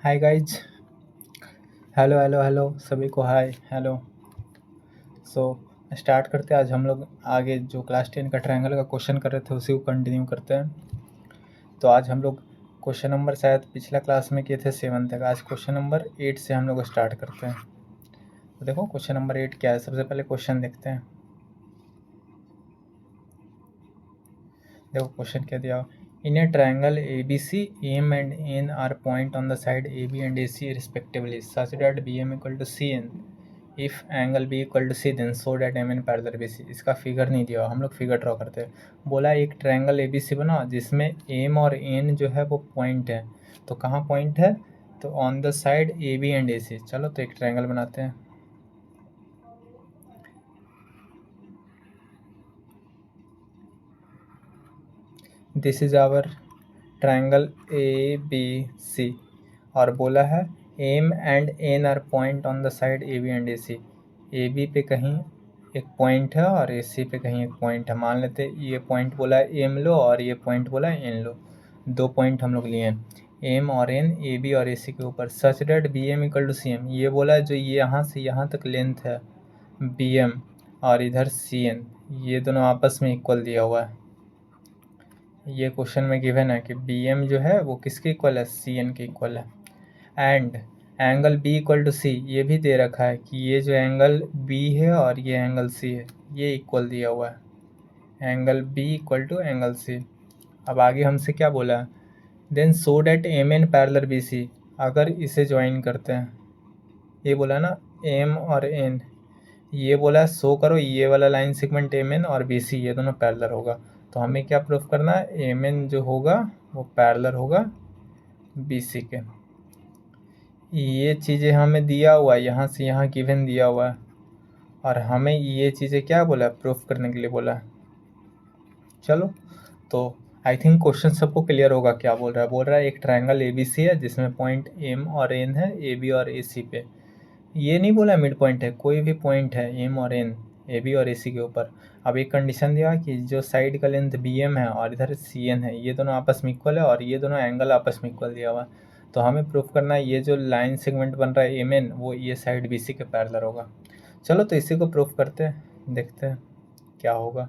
Hi guys. Hello hello hello सभी को hi hello. So start करते हैं। आज हम लोग आगे जो क्लास 10 का ट्रायंगल का क्वेश्चन कर रहे थे उसी को कंटिन्यू करते हैं। तो आज हम लोग क्वेश्चन नंबर शायद पिछला क्लास में किए थे 7 तक। आज क्वेश्चन नंबर 8 से हम लोग स्टार्ट करते हैं। तो देखो क्वेश्चन नंबर 8 क्या है। सबसे पहले क्वेश्चन देखते हैं। देखो क्वेश्चन क्या दिया। In a triangle ABC AM and N are point on the side AB and AC respectively such that BM equal to CN if angle B equal to C then so that MN parallel BC। इसका figure नहीं दिया, हम लोग figure draw करते हैं। बोला एक triangle ABC बना जिसमें M और N जो है वो पॉइंट है। तो कहाँ पॉइंट है? तो on the side AB and AC। चलो तो एक ट्रायंगल बनाते हैं। This is our triangle ABC और बोला है M and N are point on the side AB and AC। AB पे कहीं एक पॉइंट है और AC पे कहीं एक पॉइंट है। मान लेते ये पॉइंट बोला है एम लो और ये पॉइंट बोला है एन लो। दो पॉइंट हम लोग लिए हैं, एम और एन AB और AC के ऊपर। Such that BM equal to CM। ये बोला है जो ये यहाँ से यहाँ तक लेंथ है BM और इधर CN, ये दोनों आपस में इक्वल दिया हुआ है। ये क्वेश्चन में गिवन है कि BM जो है वो किसके इक्वल है? CN के इक्वल है। And angle B equal to C ये भी दे रखा है कि ये जो एंगल B है और ये एंगल C है ये इक्वल दिया हुआ है। Angle B equal to angle C। अब आगे हमसे क्या बोला है? Then so that MN parallel BC। अगर इसे ज्वाइन करते हैं, ये बोला ना M और N, ये बोला है शो करो ये वाला लाइन सेगमेंट MN और BC ये दोनों पैरेलल होगा। तो हमें क्या प्रूफ करना है? MN जो होगा वो पैरेलल होगा BC के। ये चीज़ें हमें दिया हुआ है, यहाँ से यहाँ गिवन दिया हुआ है और हमें ये चीज़ें क्या बोला है? प्रूफ करने के लिए बोला है। चलो तो आई थिंक क्वेश्चन सबको क्लियर होगा क्या बोल रहा है। बोल रहा है एक ट्रायंगल ABC है जिसमें पॉइंट M और N है AB और AC पे। ये नहीं बोला मिड पॉइंट है, कोई भी पॉइंट है M और N AB और AC के ऊपर। अब एक कंडीशन दिया कि जो साइड का लेंथ BM है और इधर CN है ये दोनों आपस में इक्वल है और ये दोनों एंगल आपस में इक्वल दिया हुआ है। तो हमें प्रूफ करना है ये जो लाइन सेगमेंट बन रहा है MN वो ये साइड BC के पैरेलल होगा। चलो तो इसी को प्रूफ करते हैं, देखते हैं क्या होगा।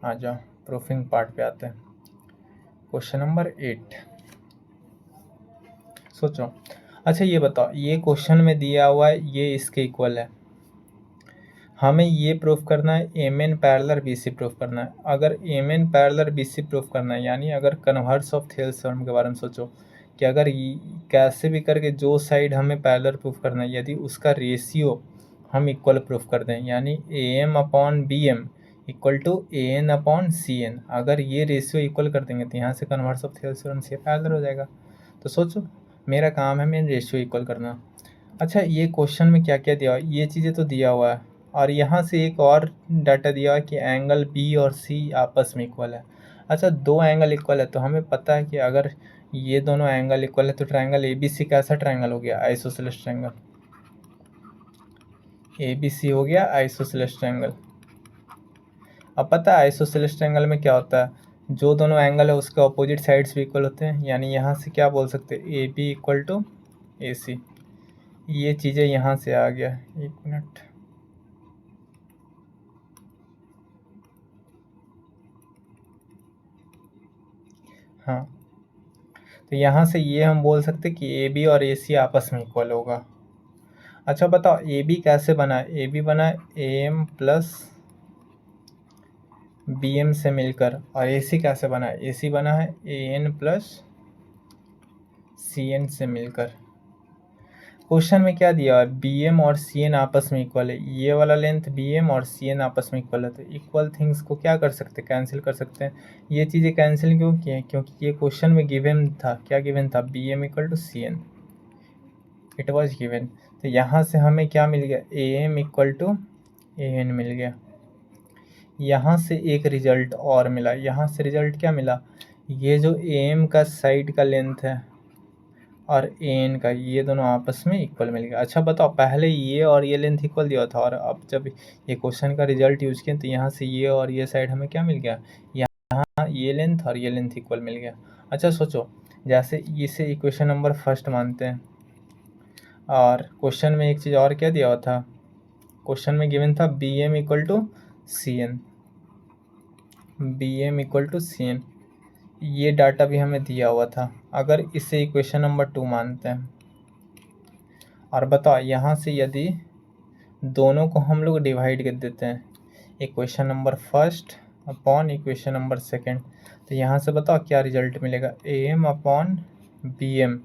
आ जाओ प्रूफिंग पार्ट पे आते हैं। क्वेश्चन नंबर 8 सोचो। अच्छा ये बताओ, ये क्वेश्चन में दिया हुआ है ये इसके इक्वल है। हमें ये प्रूफ करना है MN पैरेलल BC प्रूफ करना है। अगर MN पैरेलल BC प्रूफ करना है यानी अगर कन्वर्स ऑफ थेल्स थ्योरम के बारे में सोचो कि अगर कैसे भी करके जो साइड हमें पैरेलल प्रूफ करना है यदि उसका रेशियो हम इक्वल प्रूफ कर दें यानी AM upon BM equal to AN upon CN, अगर ये रेशियो इक्वल कर देंगे तो यहाँ से कन्वर्स ऑफ थेल्स थ्योरम से पैरेलल हो जाएगा। तो सोचो मेरा काम है मेन रेशियो इक्वल करना। अच्छा ये क्वेश्चन में क्या क्या दिया हुआ है? ये चीज़ें तो दिया हुआ है और यहाँ से एक और डाटा दिया हुआ है कि एंगल B और C आपस में इक्वल है। अच्छा दो एंगल इक्वल है तो हमें पता है कि अगर ये दोनों एंगल इक्वल है तो ट्रायंगल ABC कैसा ट्रायंगल हो गया? Isosceles triangle. ABC हो गया आइसोसेलेस ट्रायंगल। अब पता है आइसोसेलेस ट्रायंगल में क्या होता है? जो दोनों एंगल है उसके अपोजिट साइड्स भी इक्वल होते हैं यानी यहाँ से क्या बोल सकते हैं? AB equal to AC। ये चीज़ें यहाँ से आ गया। एक मिनट, हाँ तो यहाँ से ये हम बोल सकते कि AB और AC आपस में इक्वल होगा। अच्छा बताओ AB कैसे बना है? AB बना है AM प्लस BM से मिलकर और AC कैसे बना है? AC बना है AN प्लस CN से मिलकर। क्वेश्चन में क्या दिया है? BM और CN आपस में इक्वल है। ये वाला लेंथ BM और CN आपस में इक्वल है तो इक्वल थिंग्स को क्या कर सकते हैं? कैंसिल कर सकते हैं। ये चीज़ें कैंसिल क्यों की हैं? क्योंकि ये क्वेश्चन में गिवन था, क्या गिवन था? BM equal to CN, it was given. तो यहाँ से हमें क्या मिल गया? AM इक्वल टू AN मिल गया। यहाँ से एक रिजल्ट और मिला। यहाँ से रिजल्ट क्या मिला? ये जो AM का साइड का लेंथ है और AN का ये दोनों आपस में इक्वल मिल गया। अच्छा बताओ पहले ये और ये लेंथ इक्वल दिया था और अब जब ये क्वेश्चन का रिजल्ट यूज किया तो यहाँ से ये और ये साइड हमें क्या मिल गया? यहाँ ये लेंथ और ये लेंथ इक्वल मिल गया। अच्छा सोचो जैसे इसे इक्वेशन नंबर फर्स्ट मानते हैं। और क्वेश्चन में एक चीज़ और क्या दिया हुआ था, क्वेश्चन में गिवन था B M equal to C N, B M equal to C N, ये डाटा भी हमें दिया हुआ था। अगर इसे इक्वेशन नंबर 2 मानते हैं और बताओ यहाँ से यदि दोनों को हम लोग डिवाइड कर देते हैं, equation number first upon equation number second, तो यहाँ से बताओ क्या रिजल्ट मिलेगा, A M upon B M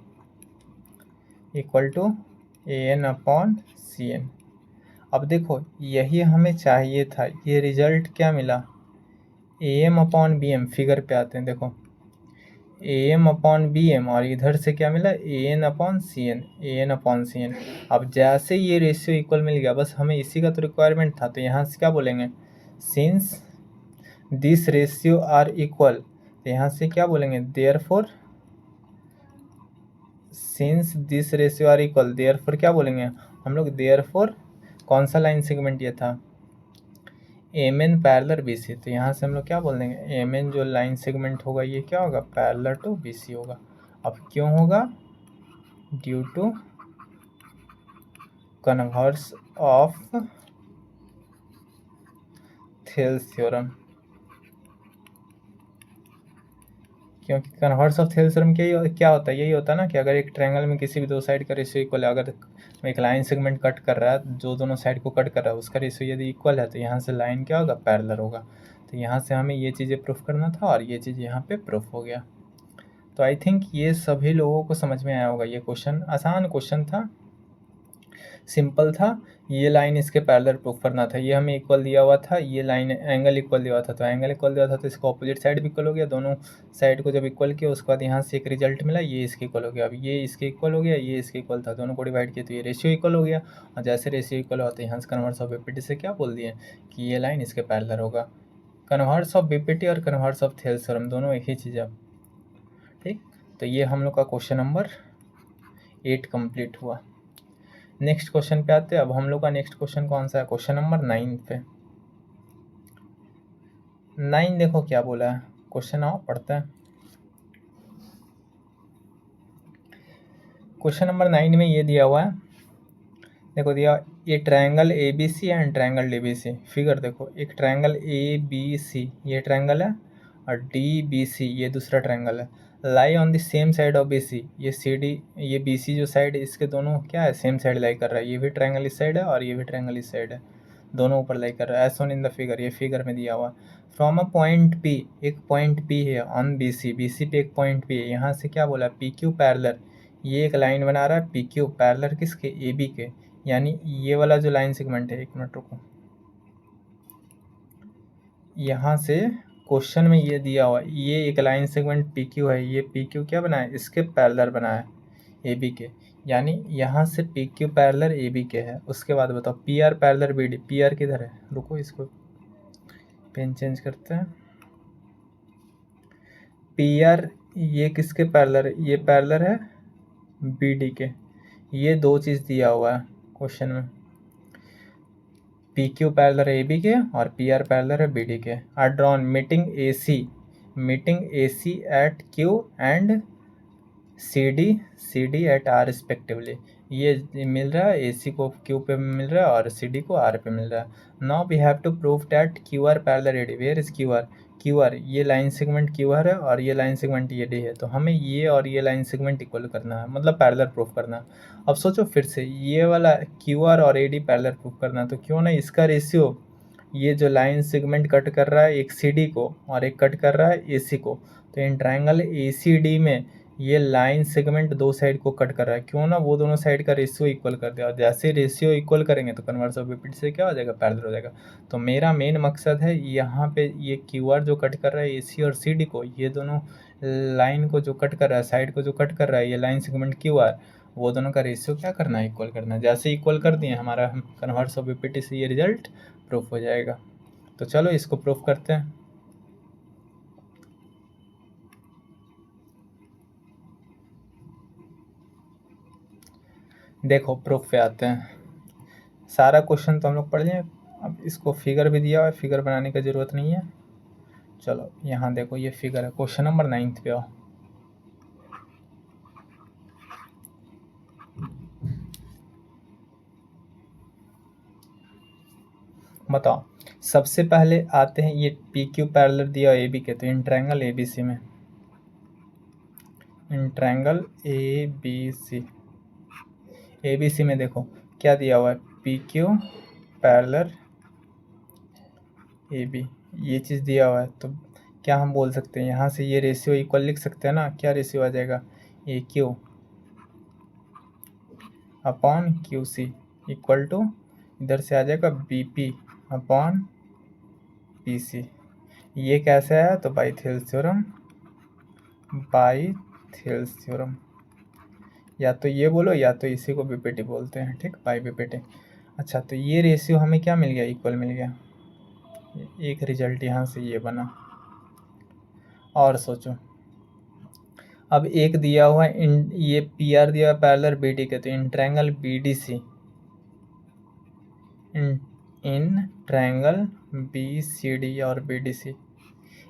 equal to A N upon C N. अब देखो यही हमें चाहिए था, ये रिजल्ट क्या मिला, A M upon B M. Figure पे आते हैं, देखो A M upon B M और इधर से क्या मिला, A N upon C N, A N upon C N. अब जैसे ये रेशियो इक्वल मिल गया, बस हमें इसी का तो रिक्वायरमेंट था, तो यहाँ से क्या बोलेंगे, since this ratio are equal, तो यहाँ से क्या बोलेंगे, therefore, since this ratio are equal, therefore क्या बोलेंगे हम लोग, देयरफॉर कौन सा लाइन सेगमेंट ये था, M N parallel B C, तो यहाँ से हम लोग क्या बोल देंगे, एम एन जो लाइन सेगमेंट होगा ये क्या होगा, पैरेलल टू बी सी होगा। अब क्यों होगा, due to converse of Thales theorem, क्योंकि कन्वर्स ऑफ थेल्स थ्योरम क्या होता है, यही होता है ना कि अगर एक ट्रायंगल में किसी भी दो साइड का रेशियो इक्वल है, अगर एक लाइन सेगमेंट कट कर रहा है, जो दोनों साइड को कट कर रहा है उसका रेशियो यदि इक्वल है, तो यहाँ से लाइन क्या होगा, पैरेलल होगा। तो यहाँ से हमें ये चीज़ें प्रूफ करना था और ये चीज़ यहाँ पे प्रूफ हो गया। तो आई थिंक ये सभी लोगों को समझ में आया होगा। ये क्वेश्चन आसान क्वेश्चन था, सिंपल था। ये लाइन इसके पैरेलल प्रूफ करना था, ये हमें इक्वल दिया हुआ था, ये लाइन एंगल इक्वल दिया हुआ था, तो एंगल इक्वल दिया हुआ था तो इसका ऑपोजिट साइड भी इक्वल हो गया, दोनों साइड को जब इक्वल किया उसके बाद यहाँ से एक रिजल्ट मिला, ये इसके इक्वल हो गया। अब ये इसके इक्वल हो गया, ये इसके इक्वल था, दोनों को डिवाइड किया तो ये रेशियो इक्वल हो गया। और जैसे रेशियो इक्वल हुआ तो यहाँ से कन्वर्स ऑफ बीपीटी से क्या बोल दिए कि ये लाइन इसके पैरेलल होगा। कन्वर्स ऑफ बीपीटी और कन्वर्स ऑफ थेल्स थ्योरम दोनों एक ही चीज़ है, ठीक। तो ये हम लोग का क्वेश्चन नंबर 8 कंप्लीट हुआ। नेक्स्ट क्वेश्चन पे आते हैं। अब हम लोग का नेक्स्ट क्वेश्चन कौन सा है, क्वेश्चन नंबर 9 पे। 9 देखो क्या बोला है, क्वेश्चन आओ पढ़ते हैं। क्वेश्चन नंबर 9 में ये दिया हुआ है, देखो दिया ये triangle A B C and triangle D B C. Figure देखो, एक ट्रायंगल ए बी सी ये ट्रायंगल है और डी बी सी ये दूसरा ट्रायंगल है। Lie on the same side of B C, ये सी डी ये बी सी जो साइड है इसके दोनों क्या है, सेम साइड लाई कर रहा है। ये भी ट्रायंगल इस साइड है और ये भी ट्रायंगल इस साइड है, दोनों ऊपर लाई कर रहा है, as shown in the figure. ये फिगर में दिया हुआ फ्रॉम अ पॉइंट पी, एक पॉइंट पी है on B C, B C पे एक पॉइंट पी है। यहाँ से क्या बोला, पी क्यू पैरेलल, ये एक लाइन बना रहा है पी क्यू पैरेलल किसके, ए बी के, यानी ये वाला जो लाइन सेगमेंट है, एक मिनट रुको, यहाँ से क्वेश्चन में ये दिया हुआ ये एक लाइन सेगमेंट पी क्यू है, ये पी क्यू क्या बना है, इसके पैरेलल बना है ए बी के, यानी यहाँ से P Q parallel A B के है। उसके बाद बताओ P R parallel B D, P R किधर है, रुको इसको पेन चेंज करते हैं। पी आर ये किसके पैरेलल है, ये पैरेलल है बी डी के। ये दो चीज़ दिया हुआ है क्वेश्चन में, पी क्यू पैरेलल है ए बी के और पी आर पैरेलल है बी डी के। Are drawn meeting A C at Q and C D at R respectively. ये मिल रहा है ए सी को क्यू पे मिल रहा है और सी डी को आर पे मिल रहा है। Now we have to prove that Q R parallel A D, where is Q R, Q R ये लाइन सेगमेंट क्यू आर है और ये लाइन सेगमेंट ए डी है, तो हमें ये और ये लाइन सेगमेंट इक्वल करना है, मतलब पैरेलल प्रूफ करना है। अब सोचो फिर से, ये वाला क्यू आर और ए डी पैरेलल प्रूफ करना है, तो क्यों ना इसका रेशियो, ये जो लाइन सेगमेंट कट कर रहा है एक सी डी को और एक कट कर रहा है ए सी को, तो in triangle A C D में ये लाइन सेगमेंट दो साइड को कट कर रहा है, क्यों ना वो दोनों साइड का रेशियो इक्वल कर दे, और जैसे रेशियो इक्वल करेंगे तो कन्वर्स ऑफ बीपीटी से क्या हो जाएगा, पैरेलल हो जाएगा। तो मेरा मेन मकसद है यहाँ पे ये क्यू आर जो कट कर रहा है ए सी और सी डी को, ये दोनों लाइन को जो कट कर रहा है, साइड को जो कट कर रहा है ये लाइन सेगमेंट क्यू आर, वो दोनों का रेशियो क्या करना है, इक्वल करना है। जैसे इक्वल कर दिए हमारा कन्वर्स ऑफ बीपीटी से ये रिजल्ट प्रूफ हो जाएगा। तो चलो इसको प्रूफ करते हैं। देखो प्रूफ पे आते हैं। सारा क्वेश्चन तो हम लोग पढ़ लिए, अब इसको फिगर भी दिया हुआ है, फिगर बनाने की ज़रूरत नहीं है। चलो यहाँ देखो ये फिगर है, क्वेश्चन नंबर 9 पे आओ। बताओ, सबसे पहले आते हैं ये पी क्यू पैरेलल दिया ए बी के, तो इन ट्रायंगल ए बी सी में, इन ट्रायंगल ए बी सी में देखो क्या दिया हुआ है, P Q parallel A B, ये चीज़ दिया हुआ है। तो क्या हम बोल सकते हैं, यहाँ से ये रेशियो इक्वल लिख सकते हैं ना, क्या रेशियो आ जाएगा, A Q upon Q C equal to, इधर से आ जाएगा B P upon P C. ये कैसे आया, तो बाई थेल्स थ्योरम, या तो ये बोलो या तो इसी को बीपीटी बोलते हैं, ठीक, बाई बीपीटी। अच्छा, तो ये रेशियो हमें क्या मिल गया, इक्वल मिल गया। एक रिजल्ट यहाँ से ये बना। और सोचो, अब एक दिया हुआ इन, ये पी आर दिया हुआ पैरेलल बी डी के, तो in triangle B D C, in triangle B C D और बी डी सी,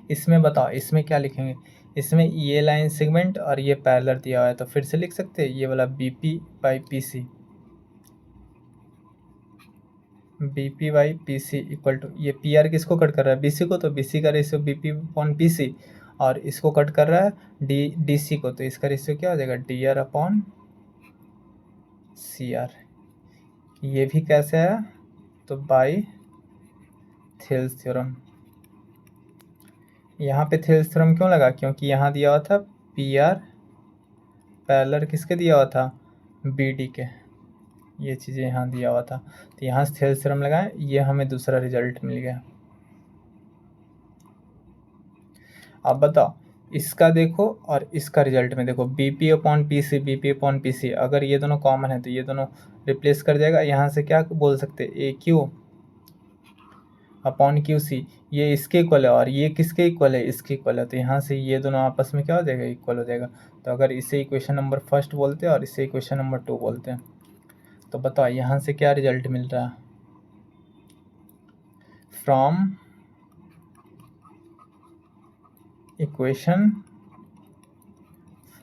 इसमें बताओ इसमें क्या लिखेंगे, इसमें ये लाइन सेगमेंट और ये पैरेलल दिया हुआ है, तो फिर से लिख सकते हैं ये वाला B P by P C, B P by P C equal to, ये पी आर किसको कट कर रहा है, बी सी को, तो बी सी का ratio B P upon P C, और इसको कट कर रहा है डी सी को, तो इसका रेशियो क्या हो जाएगा, D R upon C R. ये भी कैसे आया, तो बाई थेल्स थ्योरम। यहाँ पे थेल्स थ्योरम क्यों लगा, क्योंकि यहाँ दिया हुआ था पी आर पैरेलल किसके दिया हुआ था, बी डी के, ये चीज़ें यहाँ दिया हुआ था, तो यहाँ से थेल्स थ्योरम लगाएं, ये हमें दूसरा रिजल्ट मिल गया। अब बताओ, इसका देखो और इसका रिजल्ट में देखो, B P upon P C, B P upon P C, अगर ये दोनों कॉमन है तो ये दोनों रिप्लेस कर जाएगा। यहाँ से क्या बोल सकते हैं, ए क्यू अपॉन क्यू सी, ये इसके इक्वल है और ये किसके इक्वल है, इसके इक्वल है, तो यहाँ से ये दोनों आपस में क्या हो जाएगा, इक्वल हो जाएगा। तो अगर इसे इक्वेशन नंबर फर्स्ट बोलते हैं और इसे इक्वेशन नंबर 2 बोलते हैं, तो बताओ यहाँ से क्या रिजल्ट मिल रहा है, from equation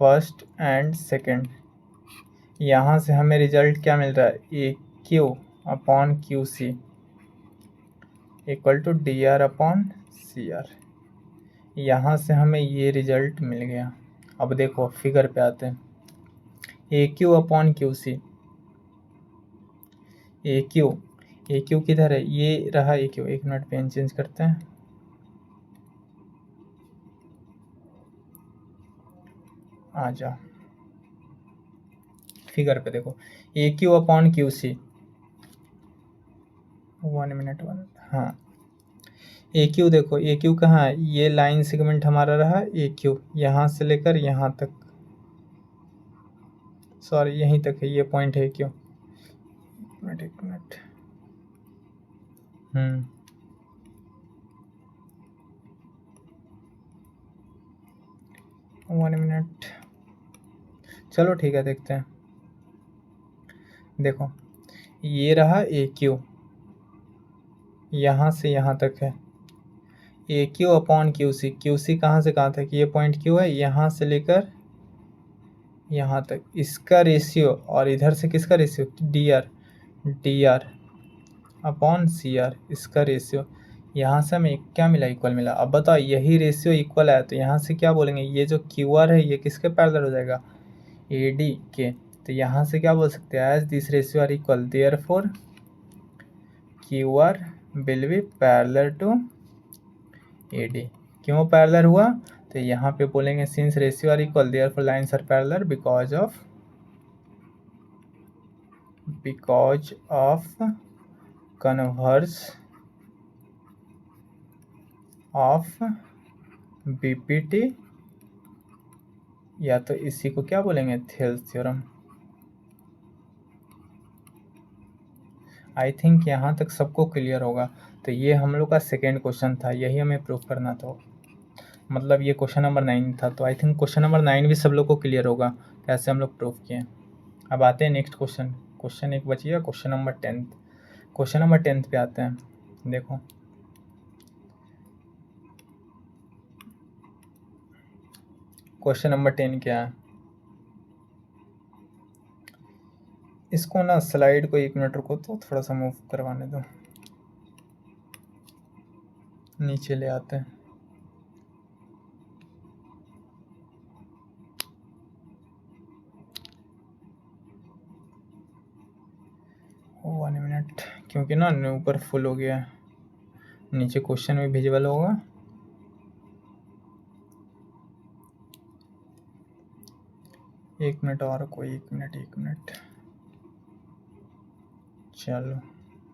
first and second, यहाँ से हमें रिजल्ट क्या मिल रहा है, A Q upon Q C equal to D R upon C R. यहाँ से हमें ये रिजल्ट मिल गया। अब देखो फिगर पे आते हैं, A Q upon Q C, A Q किधर है, ये रहा ए क्यू, एक मिनट पेन चेंज करते हैं, आ जाओ फिगर पे देखो, A Q upon Q C, 1 मिनट 1, हाँ, ए क्यू देखो, ए क्यू कहाँ है, ये लाइन सेगमेंट हमारा रहा ए क्यू, यहाँ से लेकर यहाँ तक, सॉरी यहीं तक है, ये पॉइंट है क्यू, एक मिनट 1 मिनट, चलो ठीक है देखते हैं। देखो ये रहा ए क्यू, यहाँ से यहाँ तक है, ए क्यू अपॉन क्यू सी कहाँ से कहाँ तक, ये पॉइंट क्यू है, यहाँ से लेकर यहाँ तक, इसका रेशियो, और इधर से किसका ratio, D R upon C R, इसका रेशियो, यहाँ से हमें क्या मिला, इक्वल मिला। अब बताओ यही रेशियो इक्वल है, तो यहाँ से क्या बोलेंगे, ये जो क्यू आर है ये किसके पैरेलल हो जाएगा, ए डी के, तो यहाँ से क्या बोल सकते हैं, as this ratio are equal, therefore Q R will be parallel to A D. क्यों पैरेलल हुआ, तो यहाँ पे बोलेंगे since ratio are equal therefore lines are parallel because of converse of BPT, या तो इसी को क्या बोलेंगे, थेल्स थ्योरम। आई थिंक यहाँ तक सबको क्लियर होगा। तो ये हम लोग का सेकेंड क्वेश्चन था, यही हमें प्रूव करना था, मतलब ये क्वेश्चन नंबर 9 था। तो आई थिंक क्वेश्चन नंबर 9 भी सब लोग को क्लियर होगा कैसे हम लोग प्रूव किए। अब आते हैं नेक्स्ट क्वेश्चन, क्वेश्चन एक बचिएगा, क्वेश्चन नंबर 10। क्वेश्चन नंबर 10 पे आते हैं। देखो क्वेश्चन नंबर 10 क्या है, इसको ना स्लाइड को 1 मिनट रुको तो थोड़ा सा मूव करवाने दो। नीचे ले आते हैं। वन मिनट, क्योंकि ना ऊपर फुल हो गया है, नीचे क्वेश्चन भी विजिबल होगा। एक मिनट और, कोई एक मिनट। चलो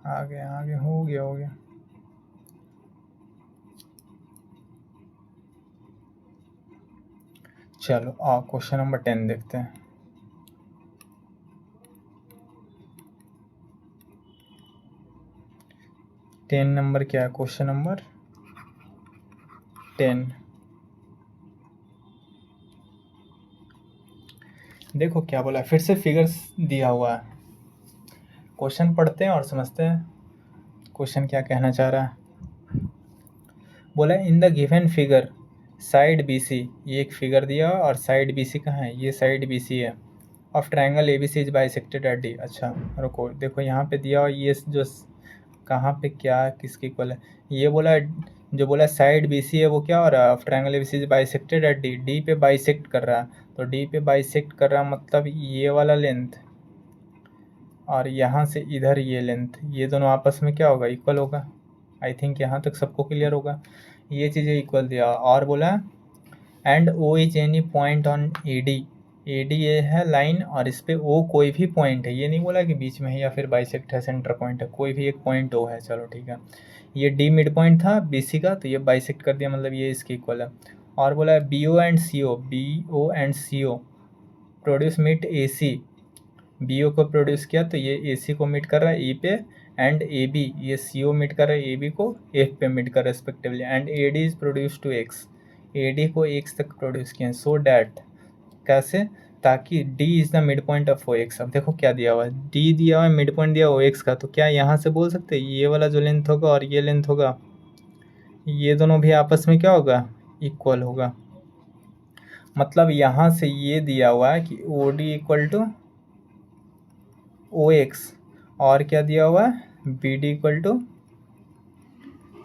आगे हो गया। चलो क्वेश्चन नंबर 10 देखते हैं। टेन नंबर क्या है? Question number 10। देखो क्या बोला है, फिर से फिगर्स दिया हुआ है। क्वेश्चन पढ़ते हैं और समझते हैं क्वेश्चन क्या कहना चाह रहा है। बोला in the given figure side BC, ये एक फिगर दिया और साइड BC कहाँ है? ये साइड BC है। Of triangle ABC is bisected eight D। अच्छा रुको, देखो यहाँ पे दिया और ये जो कहाँ पे क्या किसके इक्वल है, ये बोला जो बोला साइड BC है वो क्या हो रहा है? Of triangle ABC is bisected eight D, D पे बाइसेक्ट कर रहा है, तो D पे बाइसेक्ट कर रहा है मतलब ये वाला लेंथ और यहाँ से इधर ये लेंथ, ये दोनों आपस में क्या होगा? इक्वल होगा। आई थिंक यहाँ तक सबको क्लियर होगा। ये चीज़ें इक्वल दिया और बोला and O is any point on AD, AD ये है लाइन और इस पे O कोई भी पॉइंट है, ये नहीं बोला कि बीच में है या फिर बाइसेक्ट है, सेंटर पॉइंट है, कोई भी एक पॉइंट O है। चलो ठीक है, ये D मिड पॉइंट था BC का, तो ये बाइसेक्ट कर दिया मतलब ये इसके इक्वल है। और बोला है BO and CO produce meet AC, BO को प्रोड्यूस किया तो ये AC को मीट कर रहा है E पे, एंड AB ये CO मीट कर रहा है AB को F पे मीट कर रहा है respectively, and AD is produce to X, AD को X तक प्रोड्यूस किया। सो डैट कैसे? ताकि D is the midpoint of OX। अब देखो क्या दिया हुआ है, D दिया हुआ है, मिड पॉइंट दिया OX का, तो क्या यहाँ से बोल सकते हैं ये वाला जो लेंथ होगा और ये लेंथ होगा, ये दोनों भी आपस में क्या होगा? इक्वल होगा। मतलब यहाँ से ये दिया हुआ है कि OD इक्वल टू OX और क्या दिया हुआ है? BD इक्वल टू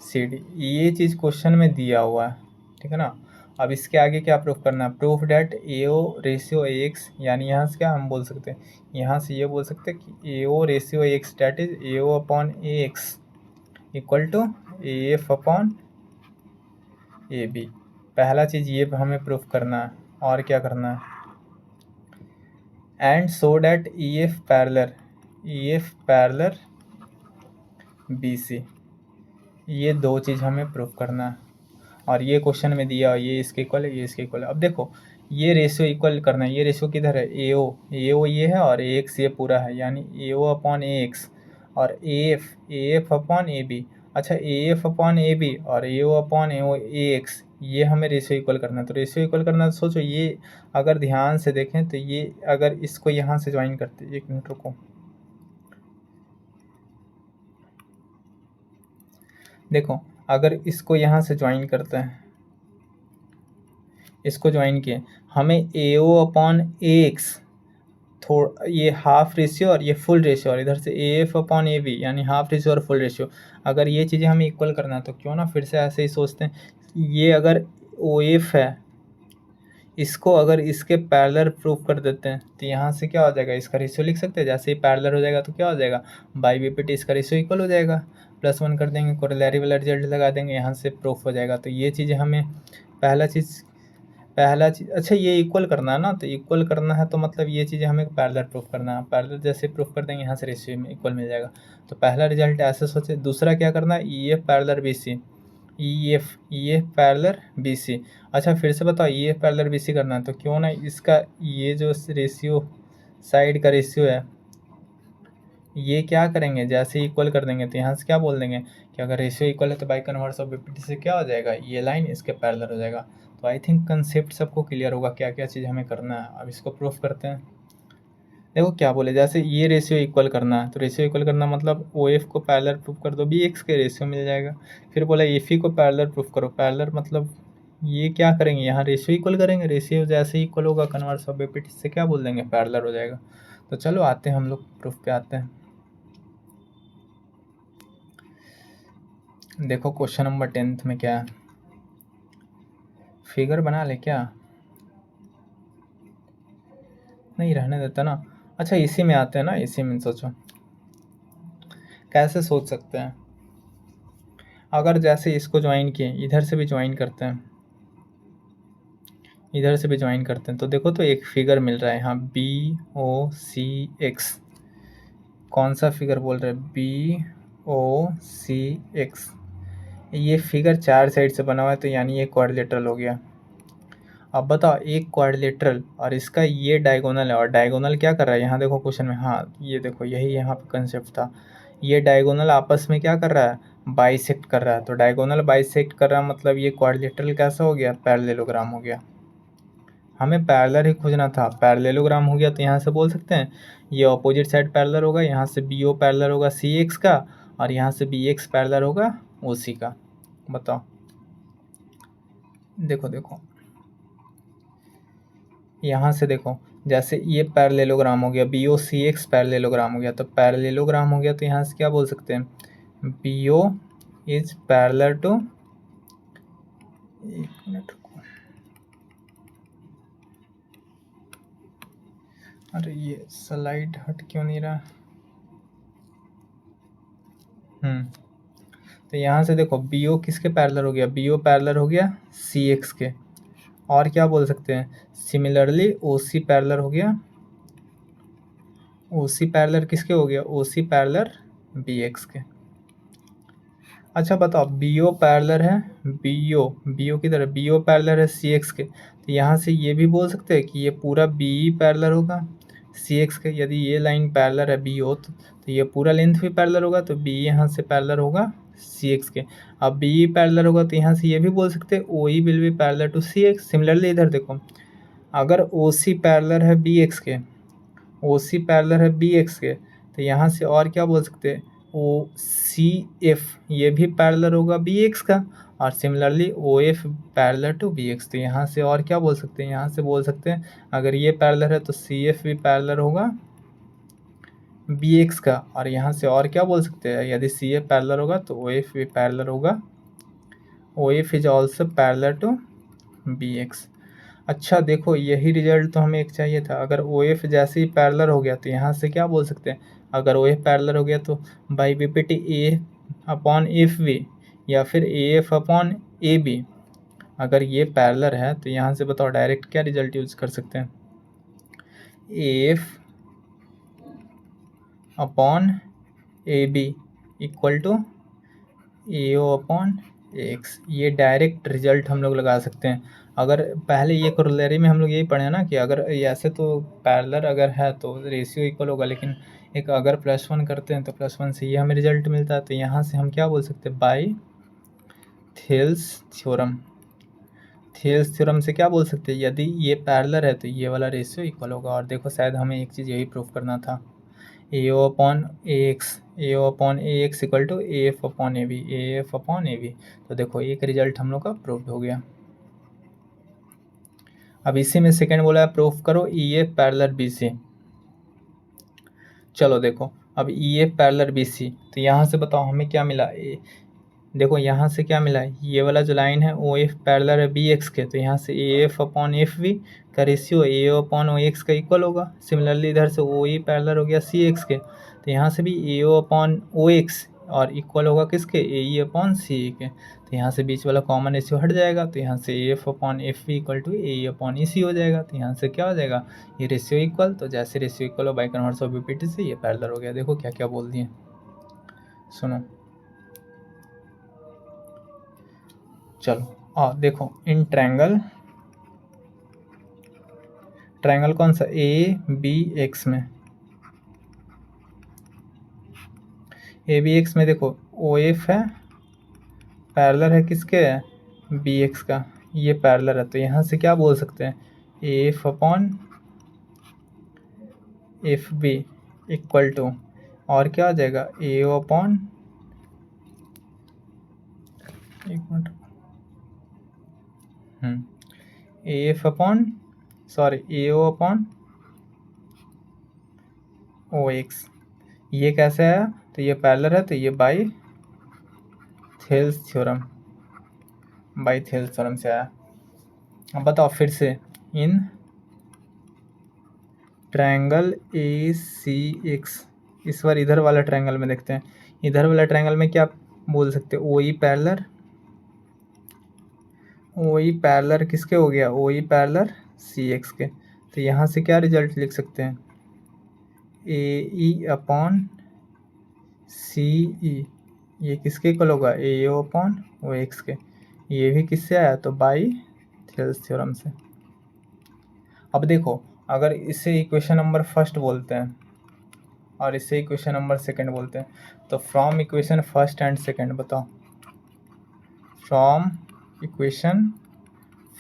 CD, ये चीज़ क्वेश्चन में दिया हुआ है, ठीक है ना। अब इसके आगे क्या प्रूफ करना है? Proof that AO ratio AX, यानी यहाँ से क्या हम बोल सकते हैं, यहाँ से ये बोल सकते हैं कि AO ratio AX that is AO upon AX equal to AF upon AB। पहला चीज़ ये हमें प्रूफ करना है, और क्या करना है? And so that EF parallel BC, ये दो चीज़ हमें प्रूफ करना है। और ये क्वेश्चन में दिया ये इसके इक्वल है, ये इसके इक्वल है। अब देखो ये रेशियो इक्वल करना है, ये रेशियो किधर है? AO ये है और AX ये पूरा है, यानी AO अपॉन AX और AF अपॉन AB। अच्छा AF अपॉन AB और AO अपॉन AX, ये हमें रेशियो इक्वल करना है। तो रेशियो इक्वल करना है, सोचो ये अगर ध्यान से देखें तो ये अगर इसको यहाँ से ज्वाइन करते, एक मिनट रुको, देखो अगर इसको यहाँ से ज्वाइन करते हैं, इसको ज्वाइन किए, हमें AO अपॉन AX थोड़ा ये हाफ रेशियो और ये फुल रेशियो, और इधर से AF अपॉन AB यानी हाफ रेशियो और फुल रेशियो, अगर ये चीज़ें हमें इक्वल करना है तो क्यों ना फिर से ऐसे ही सोचते हैं, ये अगर OF है, इसको अगर इसके पैरेलल प्रूफ कर देते हैं तो यहाँ से क्या हो जाएगा? इसका रेशियो लिख सकते हैं। जैसे ही पैरेलल हो जाएगा तो क्या हो जाएगा? बाई BPT इसका रेशियो इक्वल हो जाएगा, +1 कर देंगे, कोरोलरी वाला रिजल्ट लगा देंगे, यहाँ से प्रूफ हो जाएगा। तो ये चीज़ें हमें पहला चीज़ अच्छा ये इक्वल करना है ना, तो इक्वल करना है तो मतलब ये चीज़ें हमें पैरेलल प्रूफ करना है, पैरेलल जैसे प्रूफ कर देंगे यहाँ से रेशियो में इक्वल मिल जाएगा। तो पहला रिजल्ट ऐसे सोचे। दूसरा क्या करना है? EF parallel BC, EF parallel BC। अच्छा फिर से बताओ, EF पैरेलल BC करना है तो क्यों ना इसका ये जो रेशियो साइड का रेशियो है ये क्या करेंगे? जैसे इक्वल कर देंगे तो यहाँ से क्या बोल देंगे कि अगर रेशियो इक्वल है तो बाई कन्वर्स ऑफ BPT से क्या हो जाएगा? ये लाइन इसके पैरेलल हो जाएगा। तो आई थिंक कंसेप्ट सबको क्लियर होगा क्या क्या चीज़ हमें करना है। अब इसको प्रूफ करते हैं। देखो क्या बोले, जैसे ये रेशियो इक्वल करना है तो रेशियो इक्वल करना मतलब OF को पैरेलल प्रूफ कर दो, BX के रेशियो मिल जाएगा। फिर बोला FE को पैरेलल प्रूफ करो, पैरेलल मतलब ये क्या करेंगे? यहाँ रेशियो इक्वल करेंगे, रेशियो जैसे इक्वल होगा कन्वर्स ऑफ BPT से क्या बोल देंगे? पैरेलल हो जाएगा। तो चलो आते हैं हम लोग प्रूफ पे आते हैं। देखो क्वेश्चन नंबर 10th में क्या है, फिगर बना ले क्या, नहीं रहने देता ना। अच्छा इसी में आते हैं ना, इसी में सोचो कैसे सोच सकते हैं। अगर जैसे इसको ज्वाइन किए, इधर से भी ज्वाइन करते हैं, इधर से भी ज्वाइन करते हैं, तो देखो तो एक फिगर मिल रहा है यहाँ BOCX। कौन सा फिगर बोल रहे हैं, BOCX। ये फिगर चार साइड से बना हुआ है, तो यानी ये क्वाड्रिलेटरल हो गया। अब बताओ एक क्वाड्रिलेटरल और इसका ये डायगोनल है, और डायगोनल क्या कर रहा है यहाँ देखो क्वेश्चन में, हाँ ये देखो यही यहाँ पे कंसेप्ट था। ये डायगोनल आपस में क्या कर रहा है, बाइसेक्ट कर रहा है। तो डायगोनल बाइसेक्ट कर रहा है मतलब ये क्वाड्रिलेटरल कैसा हो गया, पैरेललोग्राम हो गया। हमें पैरेलल ही खोजना था, पैरेललोग्राम हो गया। तो यहाँ से बोल सकते हैं ये ऑपोजिट साइड पैरेलल होगा, यहाँ से BO पैरेलल होगा CX का, और यहाँ से BX पैरेलल होगा OC का। बताओ, देखो देखो यहाँ से देखो, जैसे ये पैरेललोग्राम हो गया, BOCX पैरेललोग्राम हो गया, तो पैरेललोग्राम हो गया, तो यहाँ से क्या बोल सकते हैं, BO इज पैरेलल टू, एक मिनट रुको, अरे ये स्लाइड हट क्यों नहीं रहा। तो यहाँ से देखो BO किसके पैरेलल हो गया, BO पैरेलल हो गया CX के। और क्या बोल सकते हैं, सिमिलरली OC पैरेलल हो गया, OC पैरेलल किसके हो गया, OC पैरेलल BX के। अच्छा बताओ BO पैरेलल है, BO किधर है, BO पैरेलल है CX के। तो यहाँ से ये भी बोल सकते हैं कि ये पूरा BE पैरेलल होगा CX के। यदि ये लाइन पैरेलल है BO तो ये पूरा लेंथ भी पैरेलल होगा, तो BE यहाँ से पैरेलल होगा CX के। अब BE पैरेलल होगा तो यहाँ से ये भी बोल सकते हैं OE will be parallel to CX। Similarly इधर देखो, अगर OC पैरेलल है BX के, OC पैरेलल है BX के, तो यहाँ से और क्या बोल सकते हैं, OCF ये भी पैरेलल होगा BX का, और similarly OF parallel to BX। तो यहाँ से और क्या बोल सकते हैं, यहाँ से बोल सकते हैं अगर ये पैरेलल है तो CF भी पैरेलल होगा BX का, और यहाँ से और क्या बोल सकते हैं, यदि CF पैरेलल होगा तो OF भी पैरेलल होगा, OF is also parallel to BX। अच्छा देखो यही रिजल्ट तो हमें एक चाहिए था। अगर OF जैसे ही पैरेलल हो गया तो यहाँ से क्या बोल सकते हैं, अगर OF पैरेलल हो गया तो by BPT A upon FV, या फिर AF अपॉन AB। अगर ये पैरेलल है तो यहाँ से बताओ डायरेक्ट क्या रिजल्ट यूज कर सकते हैं, AF upon AB equal to AO upon AX। ये डायरेक्ट रिजल्ट हम लोग लगा सकते हैं। अगर पहले ये कोरोलरी में हम लोग यही पढ़े ना कि अगर ऐसे तो पैरेलल अगर है तो रेशियो इक्वल होगा, लेकिन एक अगर +1 करते हैं तो +1 से ये हमें रिजल्ट मिलता है। तो यहाँ से हम क्या बोल सकते हैं, by Thales theorem. Thales theorem से क्या बोल सकते हैं, यदि ये पैरेलल है तो ये वाला रेशियो इक्वल होगा। और देखो शायद हमें एक चीज़ यही प्रूफ करना था, AO upon AX equal to AF upon AB। तो देखो एक रिजल्ट हम लोग का प्रूफ हो गया। अब इसी में सेकंड बोला है प्रूफ करो EF पैरेलल BC। चलो देखो अब EF पैरेलल BC, तो यहाँ से बताओ हमें क्या मिला, देखो यहाँ से क्या मिला, ये वाला जो लाइन है OF पैरेलल है BX के, तो यहाँ से AF अपॉन FV का रेशियो AO अपॉन OX का इक्वल होगा। सिमिलरली इधर से OE पैरेलल हो गया CX के, तो यहाँ से भी AO अपॉन OX और इक्वल होगा किसके, AE अपॉन CE के। तो यहाँ से बीच वाला कॉमन रेशियो हट जाएगा, तो यहाँ से AF upon FV equal to AE upon EC हो जाएगा। तो यहाँ से क्या हो जाएगा, ये रेशियो इक्वल, तो जैसे रेशियो इक्वल हो बाई कन्वर्स ऑफ BPT से ये पैरेलल हो गया। देखो क्या क्या बोल दिए, सुनो। चलो देखो इन ट्रायंगल कौन सा, ABX में, ABX में देखो OF है, पैरेलल है किसके, BX का, ये पैरेलल है। तो यहाँ से क्या बोल सकते हैं, AF upon FB equal to, और क्या आ जाएगा, AO अपॉन, एक minute, AF upon AO upon OX। ये कैसे है, तो ये पैरेलल है तो ये by Thales theorem, by Thales theorem से आया। अब बताओ फिर से, in triangle A C x, इस बार इधर वाला ट्रायंगल में देखते हैं। इधर वाला ट्रायंगल में क्या बोल सकते हैं, ओ ई पैरेलल, ओ ई पैरेलल किसके हो गया, ओ ई पैरेलल सी एक्स के। तो यहाँ से क्या रिजल्ट लिख सकते हैं, ए ई अपॉन सी ई, ये किसके इक्वल होगा, ए ओ अपॉन ओ एक्स के। ये भी किससे आया, तो बाई थेल्स थ्योरम से। अब देखो, अगर इसे इक्वेशन नंबर फर्स्ट बोलते हैं और इसे इक्वेशन नंबर सेकंड बोलते हैं, तो from equation first and second बताओ, from equation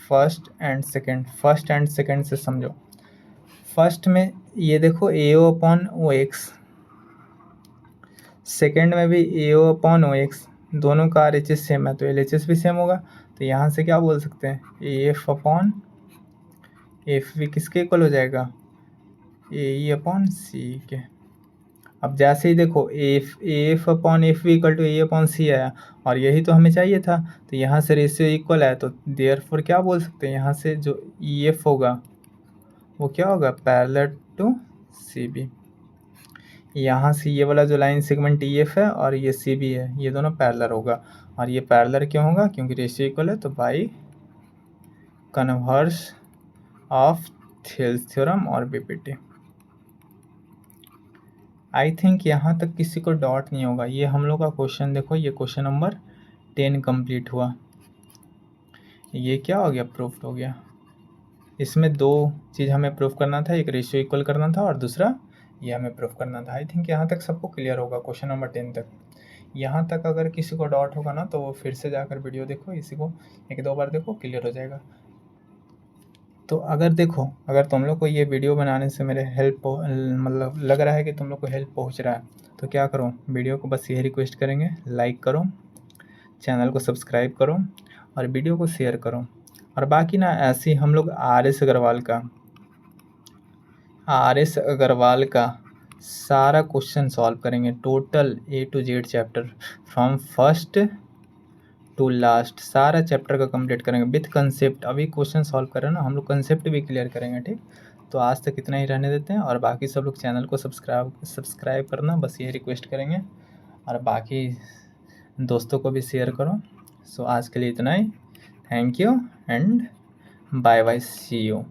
first and second से समझो। फर्स्ट में ये देखो A O upon O X, second में भी ए ओ अपॉन ओ एक्स, दोनों का आर एच एस सेम है तो एल एच एस भी सेम होगा। तो यहाँ से क्या बोल सकते हैं, ए एफ अपॉन एफ भी किसके इक्वल हो जाएगा, ए ई अपॉन सी के। अब जैसे ही देखो एफ अपॉन एफ भी इक्वल टू ए अपॉन सी आया, और यही तो हमें चाहिए था। तो यहाँ से रेशियो इक्वल है, तो देयरफॉर क्या बोल सकते हैं, यहाँ से जो ई एफ होगा वो क्या होगा, पैरेलल टू सी बी। यहाँ से ये वाला जो लाइन सेगमेंट ई एफ है और ये सी बी है, ये दोनों पैरेलल होगा। और ये पैरेलल क्यों होगा, क्योंकि रेशियो इक्वल है, तो by converse of Thales theorem और बीपीटी। आई थिंक यहाँ तक किसी को डाउट नहीं होगा। ये हम लोग का क्वेश्चन देखो, ये क्वेश्चन नंबर 10 कंप्लीट हुआ। ये क्या हो गया, प्रूफ हो गया। इसमें दो चीज़ हमें प्रूफ करना था, एक रेशियो इक्वल करना था और दूसरा ये हमें प्रूफ करना था। आई थिंक यहाँ तक सबको क्लियर होगा, क्वेश्चन नंबर 10 तक। यहाँ तक अगर किसी को डाउट होगा ना, तो वो फिर से जाकर वीडियो देखो, इसी को एक दो बार देखो, क्लियर हो जाएगा। तो अगर देखो, अगर तुम लोग को ये वीडियो बनाने से मेरे हेल्प मतलब लग रहा है कि तुम लोग को हेल्प पहुंच रहा है, तो क्या करो, वीडियो को बस यही रिक्वेस्ट करेंगे, लाइक करो, चैनल को सब्सक्राइब करो और वीडियो को शेयर करो। और बाकी ना ऐसे ही हम लोग आर एस अग्रवाल का सारा क्वेश्चन सॉल्व करेंगे, total A to Z chapter from first to last, सारा चैप्टर का कंप्लीट करेंगे विथ कंसेप्ट। अभी क्वेश्चन सॉल्व कर रहे हैं ना, हम लोग कंसेप्ट भी क्लियर करेंगे, ठीक। तो आज तक इतना ही रहने देते हैं, और बाकी सब लोग चैनल को सब्सक्राइब करना, बस ये रिक्वेस्ट करेंगे, और बाकी दोस्तों को भी शेयर करो। सो आज के लिए इतना ही, thank you and bye bye, see you.